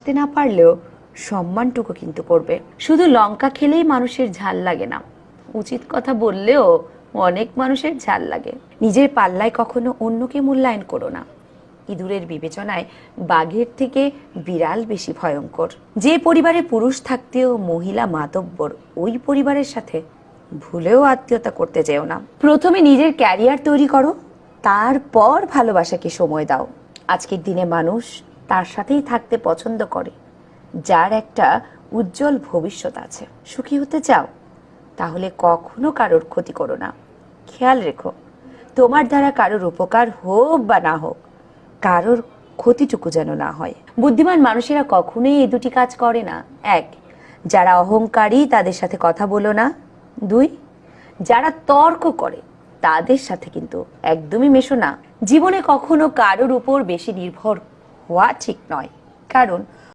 করতে না পারলেও সম্মানটুকু কিন্তু করবে। শুধু লঙ্কা খেলেই মানুষের ঝাল লাগে না, উচিত কথা বললেও অনেক মানুষের ঝাল লাগে। নিজের পাল্লায় কখনো অন্যকে মূল্যায়ন করো না। ইঁদুরের বিবেচনায় বাঘের থেকে বিড়াল বেশি ভয়ঙ্কর। যে পরিবারে পুরুষ থাকতেও মহিলা মাতব্বর, ওই পরিবারের সাথে ভুলেও আত্মীয়তা করতে যেও না। প্রথমে নিজের ক্যারিয়ার তৈরি করো, তারপর ভালোবাসাকে সময় দাও। আজকের দিনে মানুষ তার সাথেই থাকতে পছন্দ করে যার একটা উজ্জ্বল ভবিষ্যৎ আছে। সুখী হতে চাও? তাহলে কখনো কারোর ক্ষতি করো না। খেয়াল রেখো, তোমার দ্বারা কারোর উপকার হোক বা না হোক, কারোর ক্ষতিটুকু যেন না হয়। বুদ্ধিমান মানুষেরা কখনোই এই দুটি কাজ করে না। এক, যারা অহংকারী তাদের সাথে কথা বলো না। দুই, যারা তর্ক করে তাদের সাথে কিন্তু একদমই মেশো না। জীবনে কখনো কারোর উপর বেশি নির্ভর হওয়া ঠিক নয়, কারণ